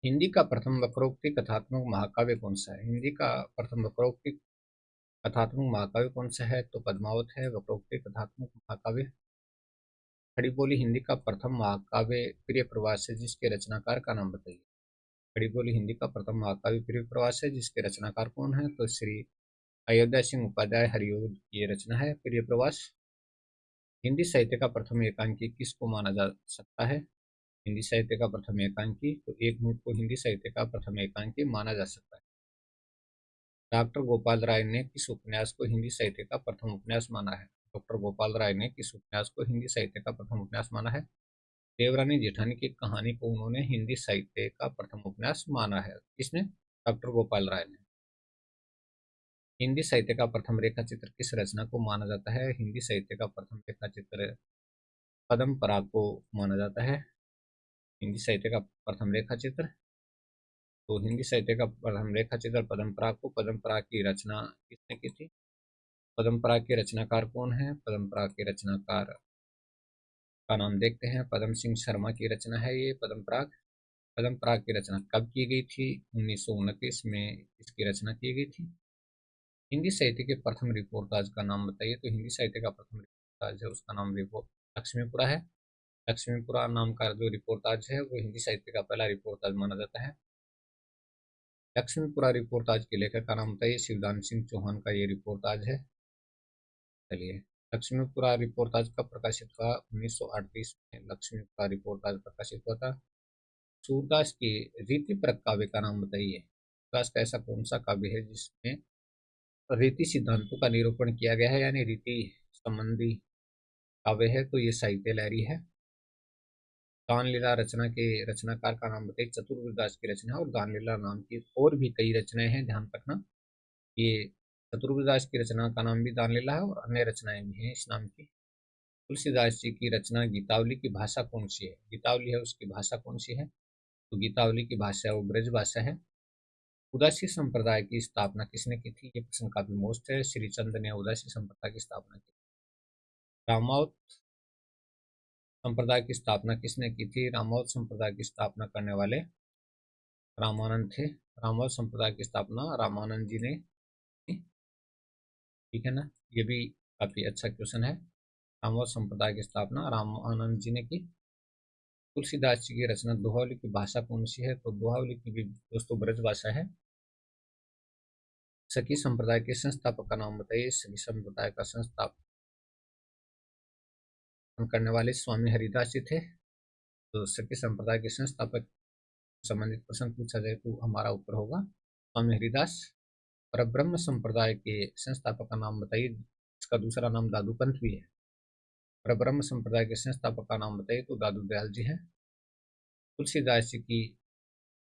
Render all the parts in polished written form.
हिंदी का प्रथम वक्रोक्ति कथात्मक महाकाव्य कौन सा है? हिंदी का प्रथम वक्रोक्ति कथात्मक महाकाव्य कौन सा है? तो पद्मावत है वक्रोक्ति कथात्मक महाकाव्य। खड़ी बोली हिंदी का प्रथम महाकाव्य प्रिय प्रवास है, जिसके रचनाकार का नाम बताइए। खड़ी बोली हिंदी का प्रथम महाकाव्य प्रिय प्रवास है, जिसके रचनाकार कौन है? तो श्री अयोध्या सिंह उपाध्याय हरिओद की ये रचना है प्रिय प्रवास। हिंदी साहित्य का प्रथम एकांकी किसको माना जा सकता है? हिंदी साहित्य का प्रथम एकांकी, तो एक मिनट को हिंदी साहित्य का प्रथम एकांकी माना जा सकता है। डॉक्टर गोपाल राय ने किस उपन्यास को हिंदी साहित्य का प्रथम उपन्यास माना है? डॉक्टर गोपाल राय ने किस उपन्यास को हिंदी साहित्य का प्रथम उपन्यास माना है? देवरानी जेठानी की कहानी को उन्होंने हिंदी साहित्य का प्रथम उपन्यास माना है। किसने? डॉक्टर गोपाल राय ने। हिंदी साहित्य का प्रथम रेखा चित्र किस रचना को माना जाता है? हिंदी साहित्य का प्रथम रेखा चित्र पद्म पराग को माना जाता है। हिंदी साहित्य का प्रथम रेखा चित्र, तो हिंदी साहित्य का प्रथम रेखा चित्र पद्म पराग को। पद्म पराग की रचना किसने की थी? पद्म पराग के रचनाकार कौन है? पद्म पराग के रचनाकार का नाम देखते हैं। पद्म सिंह शर्मा की रचना है ये पद्म पराग। पद्म पराग की रचना कब की गई थी? 1929 में इसकी रचना की गई थी। हिंदी साहित्य के प्रथम रिपोर्टाज का नाम बताइए। तो हिंदी साहित्य का प्रथम रिपोर्टाज है, उसका नाम रिपोर्ट लक्ष्मीपुरा है। लक्ष्मीपुरा नाम का जो रिपोर्टाज है वो हिंदी साहित्य का पहला रिपोर्टाज माना जाता है। लक्ष्मीपुरा रिपोर्टाज के लेखक का नाम बताइए। शिवदान सिंह चौहान का ये रिपोर्टाज है। चलिए, लक्ष्मीपुरा रिपोर्टाज कब प्रकाशित हुआ? 1938 में लक्ष्मीपुरा रिपोर्टाज प्रकाशित हुआ था। सूरदास के रीतिपरक काव्य का नाम बताइए। सूरदास का ऐसा कौन सा काव्य है जिसमें रीति सिद्धांतों का निरूपण किया गया है, यानी रीति संबंधी काव्य है? तो ये साहित्य लहरी है। दानलीला रचना के रचनाकार का नाम बताइए। चतुर्वेदास की रचना है, और दानलीला नाम की और भी कई रचनाएं हैं, ध्यान रखना। ये चतुर्वेदास की रचना का नाम भी दानलीला है, और अन्य रचनाएं भी हैं इस नाम की। तुलसीदास जी की रचना गीतावली की भाषा कौन सी है? गीतावली है, उसकी भाषा कौन सी है? तो गीतावली की भाषा वो ब्रज भाषा है। उदासी संप्रदाय की स्थापना किसने की थी? ये प्रश्न काफी मोस्ट है। श्रीचंद ने उदासी संप्रदाय की स्थापना की। रामावत संप्रदाय की स्थापना किसने की थी? रामावत संप्रदाय की स्थापना करने वाले रामानंद थे। रामावत संप्रदाय की स्थापना रामानंद जी ने की। ठीक है ना, ये भी काफी अच्छा क्वेश्चन है। रामावत संप्रदाय की स्थापना रामानंद जी ने की। तुलसीदास जी की रचना दोहावली की भाषा कौन सी है? तो दोहावली की भी दोस्तों ब्रज भाषा है। सखी संप्रदाय के संस्थापक का नाम बताइए। सखी संप्रदाय का संस्थापन करने वाले स्वामी हरिदास जी थे। तो सखी संप्रदाय के संस्थापक संबंधित प्रश्न पूछा जाए तो हमारा उत्तर होगा स्वामी हरिदास। परब्रह्म संप्रदाय के संस्थापक का नाम बताइए। इसका दूसरा नाम दादू पंथ भी है। परब्रह्म संप्रदाय के संस्थापक का नाम बताइए, तो दादू दयाल जी हैं। तुलसीदास जी की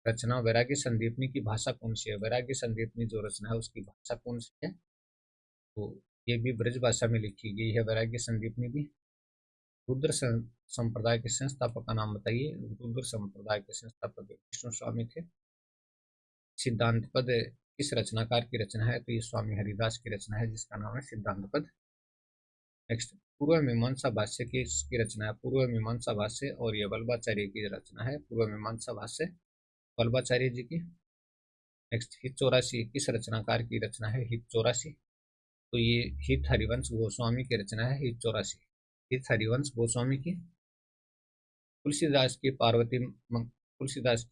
रचना वैराग्य संदीपनी की भाषा कौन सी है? वैराग्य संदीपनी जो रचना है उसकी भाषा कौन सी है? तो ये भी ब्रज भाषा में लिखी गई है, वैराग्य संदीपनी भी। रुद्र संप्रदाय के संस्थापक का नाम बताइए। रुद्र संप्रदाय के संस्थापक विष्णु स्वामी थे। सिद्धांत पद किस रचनाकार की रचना है? तो ये स्वामी हरिदास की रचना है, जिसका नाम है सिद्धांत पद। नेक्स्ट, पूर्व मीमांसा भाष्य किसकी रचना है? पूर्व मीमांसा भाष्य, और ये वल्लभाचार्य की रचना है पूर्व मीमांसा भाष्य, वल्लभाचार्य जी की। नेक्स्ट, हित 84 किस रचनाकार की रचना है? हित 84, तो ये हित हरिवंश गोस्वामी की रचना है हित 84। हित हरिवंश गोस्वामी की। तुलसीदास की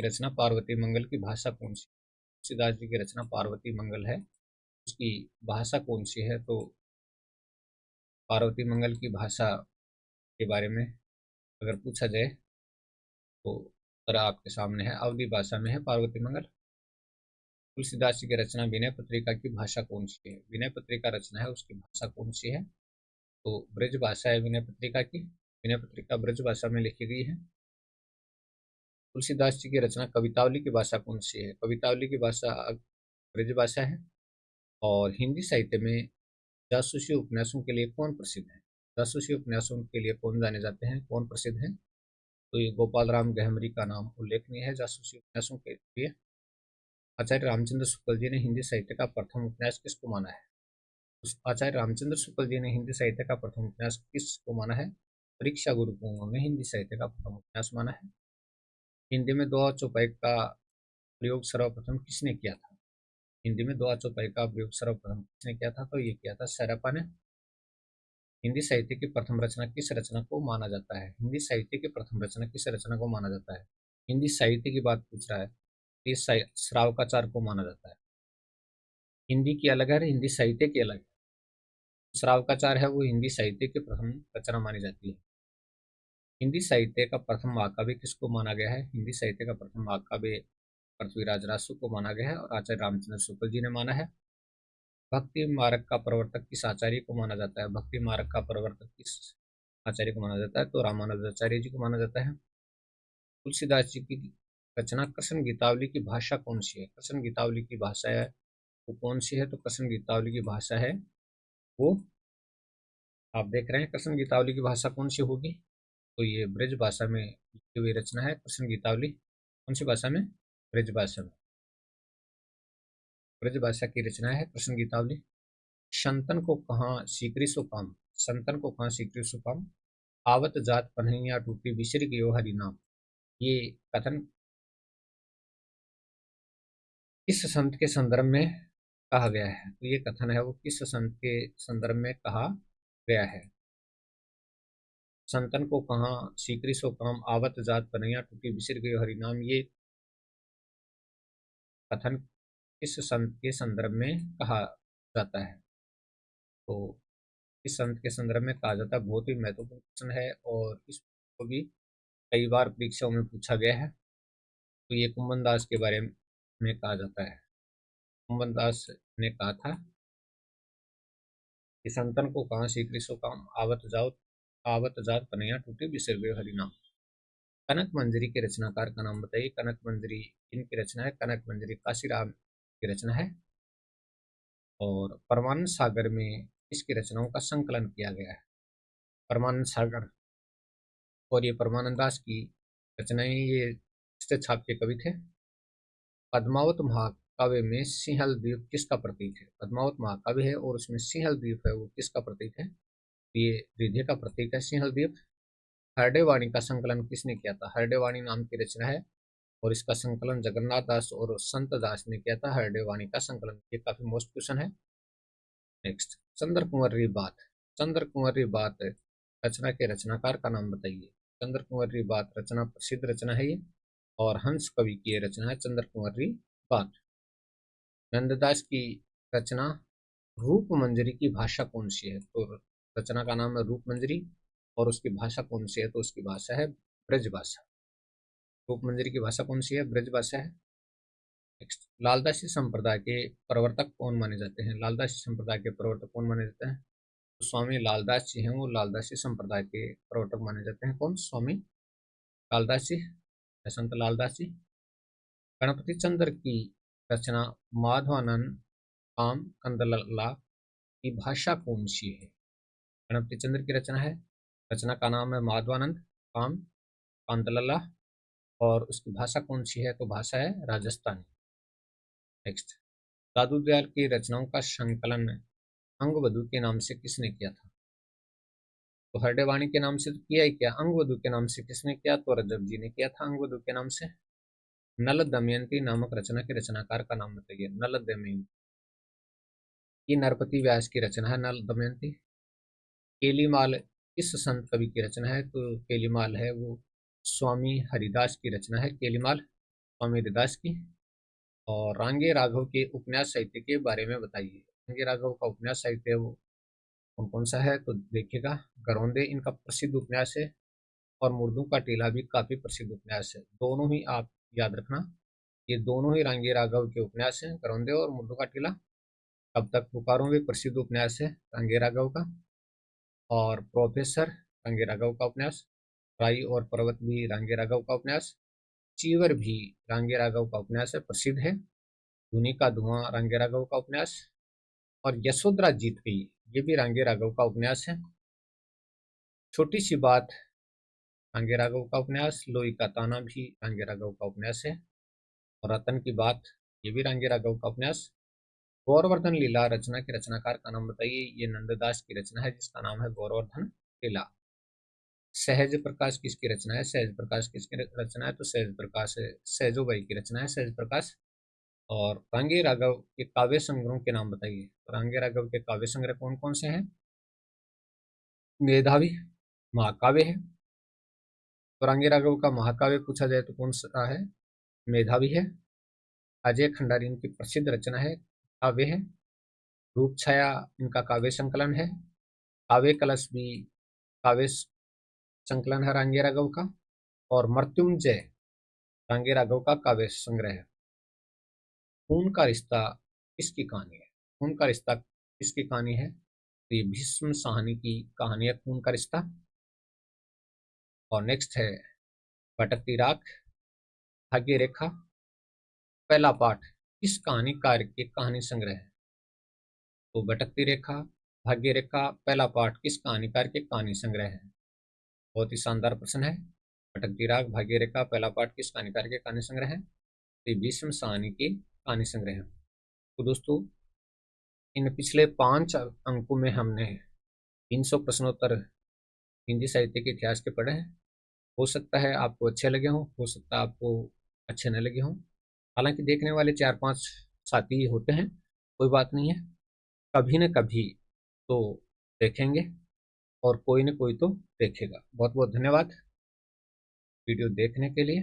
रचना पार्वती मंगल की भाषा कौन सी? तुलसीदास जी की रचना पार्वती मंगल है, उसकी भाषा कौन सी है? तो पार्वती मंगल की भाषा के बारे में अगर पूछा जाए तो उत्तर आपके सामने है, अवधी भाषा में है पार्वती मंगल। तुलसीदास जी की रचना विनय पत्रिका की भाषा कौन सी है? विनय पत्रिका रचना है, उसकी भाषा कौन सी है? तो ब्रज भाषा है विनय पत्रिका की। विनय पत्रिका ब्रज भाषा में लिखी गई है। तुलसीदास जी की रचना कवितावली की भाषा कौन सी है? कवितावली की भाषा ब्रज भाषा है। और हिंदी साहित्य में जासूसी उपन्यासों के लिए कौन प्रसिद्ध है? जासूसी उपन्यासों के लिए कौन जाने जाते हैं, कौन प्रसिद्ध है? तो ये गोपाल राम गहमरी का नाम उल्लेखनीय है जासूसी उपन्यासों के लिए। आचार्य रामचंद्र शुक्ल जी ने हिंदी साहित्य का प्रथम उपन्यास किसको माना है? आचार्य रामचंद्र शुक्ल जी ने हिंदी साहित्य का प्रथम उपन्यास किसको माना है? परीक्षा गुरु को उन्होंने हिंदी साहित्य का प्रथम उपन्यास माना है। हिंदी में दोहा चौपाई का प्रयोग सर्वप्रथम किसने किया था? हिंदी में दोहा चौपाई का प्रयोग सर्वप्रथम किसने किया था? तो ये किया था सैरपा ने। हिंदी साहित्य की प्रथम रचना किस रचना को माना जाता है? हिंदी साहित्य की प्रथम रचना किस रचना को माना जाता है? हिंदी साहित्य की बात पूछ रहा है, ये श्रावकाचार को माना जाता है। हिंदी की अलग है, हिंदी साहित्य की अलग है। श्रावकाचार है वो हिंदी साहित्य की प्रथम रचना मानी जाती है। हिंदी साहित्य का प्रथम महाकाव्य किसको माना गया है? हिंदी साहित्य का प्रथम महाकाव्य पृथ्वीराज रासु को माना गया है और आचार्य रामचंद्र शुक्ल जी ने माना है। भक्ति मार्ग का प्रवर्तक किस आचार्य को माना जाता है? भक्ति मार्ग का प्रवर्तक किस आचार्य को माना जाता है? तो रामानुजाचार्य जी को माना जाता है। तुलसीदास जी की रचना कृष्ण गीतावली की भाषा कौन सी है? कृष्ण गीतावली की भाषा है वो कौन सी है? तो कृष्ण गीतावली की भाषा है वो, आप देख रहे हैं कृष्ण गीतावली की भाषा कौन सी होगी? तो ये ब्रज भाषा में लिखी हुई रचना है कृष्ण गीतावली। कौन सी भाषा में? ब्रज भाषा में। ब्रज भाषा की रचना है कृष्ण गीतावली। संतन को कहाँ सीकरी सो काम, संतन को कहाँ सीकरी सो काम, आवत जात पन्हैया टूटी बिसर गयो हरि नाम। ये कथन किस संत के संदर्भ में कहा गया है? तो ये कथन है वो किस संत के संदर्भ में कहा गया है? संतन को कहाँ सीकरी सो काम, आवत जात पन्हैया टूटी बिसर गयो हरि नाम। ये कथन किस संत के संदर्भ में कहा जाता है? तो इस संत के संदर्भ में कहा जाता है। बहुत ही महत्वपूर्ण प्रश्न है और इसको भी कई बार परीक्षाओं में पूछा गया है। तो ये कुंभन दास के बारे में कहा जाता है। कुंभन दास ने कहा था कि संतन को कहाँ सीकरी सो काम, आवत जात कन्हैया टूटे बिसर गयो हरि नाम। कनक मंजरी के रचनाकार का नाम बताइए। कनक मंजरी किनकी रचना है? कनक मंजरी काशीराम की रचना है। और परमानंद सागर में इसकी रचनाओं का संकलन किया गया है। परमानंद सागर और ये परमानंद दास की रचनाएं, ये छाप के कवि थे। पद्मावत महाकाव्य में सिंहल द्वीप किसका प्रतीक है? पद्मावत महाकाव्य है और उसमें सिंहल द्वीप है वो किसका प्रतीक है? ये रिधे का प्रतीक है सिंहल द्वीप। हरडेवाणी का संकलन किसने किया था? हरडेवाणी नाम की रचना है और इसका संकलन जगन्नाथ दास और संत दास ने किया था। हरडेवाणी का संकलन, ये काफी मोस्ट क्वेश्चन है। नेक्स्ट, चंद्र कुंवरी बात। चंद्र कुंवरी बात रचना के रचनाकार का नाम बताइए। चंद्र कुंवरी बात रचना प्रसिद्ध रचना है ये और हंस कवि की रचना है चंद्र कुंवरी बात। नंददास की रचना रूप मंजरी की भाषा कौन सी है? तो रचना का नाम है रूप मंजरी और उसकी भाषा कौन सी है? तो उसकी भाषा है ब्रज भाषा। रूप मंजरी की भाषा कौन सी है? ब्रज भाषा है। नेक्स्ट, लालदासी संप्रदाय के प्रवर्तक कौन माने जाते हैं? लालदासी संप्रदाय के प्रवर्तक कौन माने जाते हैं? तो स्वामी लालदास जी हैं वो लालदासी संप्रदाय के प्रवर्तक माने जाते हैं। कौन? स्वामी लालदास जी, संत लालदास जी। गणपति चंद्र की रचना माधवानंद काम कंदलला की भाषा कौन सी है? गणपति चंद्र की रचना है, रचना का नाम है माधवानंद काम कांदलला और उसकी भाषा कौन सी है? तो भाषा है राजस्थानी। नेक्स्ट, दादू दयाल की रचनाओं का संकलन अंगवधु के नाम से किसने किया था? तो हरडेवाणी के नाम से तो किया ही क्या, अंगवधु के नाम से किसने किया? तो रजब जी ने किया था अंगवधु के नाम से। नल दमयंती नामक रचना के रचनाकार का नाम बताइए। नल दमयंती, ये नरपति व्यास की रचना है नल दमयंती। केलीमाल किस संत कवि की रचना है? तो केलीमाल है वो स्वामी हरिदास की रचना है। केलीमाल स्वामी हरिदास की। और रांगे राघव के उपन्यास साहित्य के बारे में बताइए। रांगे राघव का उपन्यास साहित्य है वो कौन कौन सा है? तो देखिएगा, गरौंदे इनका प्रसिद्ध उपन्यास है और मुर्दों का टीला भी काफी प्रसिद्ध उपन्यास है। दोनों ही आप याद रखना, ये दोनों ही रांगे राघव के उपन्यास हैं, गरौंदे और मुर्दों का टीला। अब तक पुकारों भी प्रसिद्ध उपन्यास है रांगे राघव का। और प्रोफेसर रांगे राघव का उपन्यास। राई और पर्वत भी रांगे राघव का उपन्यास। चीवर भी रांगे राघव का उपन्यास है, प्रसिद्ध है। धुनी का धुआं रांगे राघव का उपन्यास। और यशोधरा जीत गई, ये भी रांगे राघव का उपन्यास है। छोटी सी बात रांगे राघव का उपन्यास। लोई का ताना भी रांगे राघव का उपन्यास है। और रतन की बात, ये भी रांगे राघव का उपन्यास। गौरवर्धन लीला रचना के रचनाकार का नाम बताइए। ये नंददास की रचना है जिसका नाम है गौरवर्धन लीला। सहज प्रकाश किसकी रचना है? सहज प्रकाश किसकी रचना है? तो सहज प्रकाश है, सहजोबाई की रचना है सहज प्रकाश। और रांगे राघव के काव्य संग्रहों के नाम बताइए। तो रांगे राघव के काव्य संग्रह कौन कौन से हैं? मेधावी महाकाव्य है। तो रांगे राघव का महाकाव्य पूछा जाए तो कौन सा है? मेधावी है। अजय खंडारी इनकी प्रसिद्ध रचना है, काव्य है। रूप छाया इनका काव्य संकलन है। काव्य कलश भी काव्य संकलन है रांगे राघव का। और मृत्युंजय रांगे राघव का काव्य संग्रह है। खून का रिश्ता किसकी कहानी है? खून का रिश्ता किसकी कहानी है? तो ये भीष्म साहनी की कहानी है खून का रिश्ता। और नेक्स्ट है भटकती राख, भाग्य रेखा। पहला पाठ किस कहानीकार के कहानी संग्रह है? तो भटकती रेखा, भाग्य रेखा, पहला पाठ किस कहानीकार के कहानी संग्रह है? बहुत ही शानदार प्रश्न है। भटकती राख, भाग्य रेखा, पहला पाठ किस कहानीकार के कहानी संग्रह है? तो भीष्म साहनी के कहानी संग्रह है। तो दोस्तों, इन पिछले 5 अंकों में हमने 300 प्रश्नोत्तर हिंदी साहित्य के इतिहास के पढ़े हैं। हो सकता है आपको अच्छे लगे हों, हो सकता है आपको अच्छे न लगे हों। हालांकि देखने वाले 4-5 साथी होते हैं, कोई बात नहीं है। कभी न कभी तो देखेंगे और कोई न कोई तो देखेगा। बहुत बहुत धन्यवाद वीडियो देखने के लिए।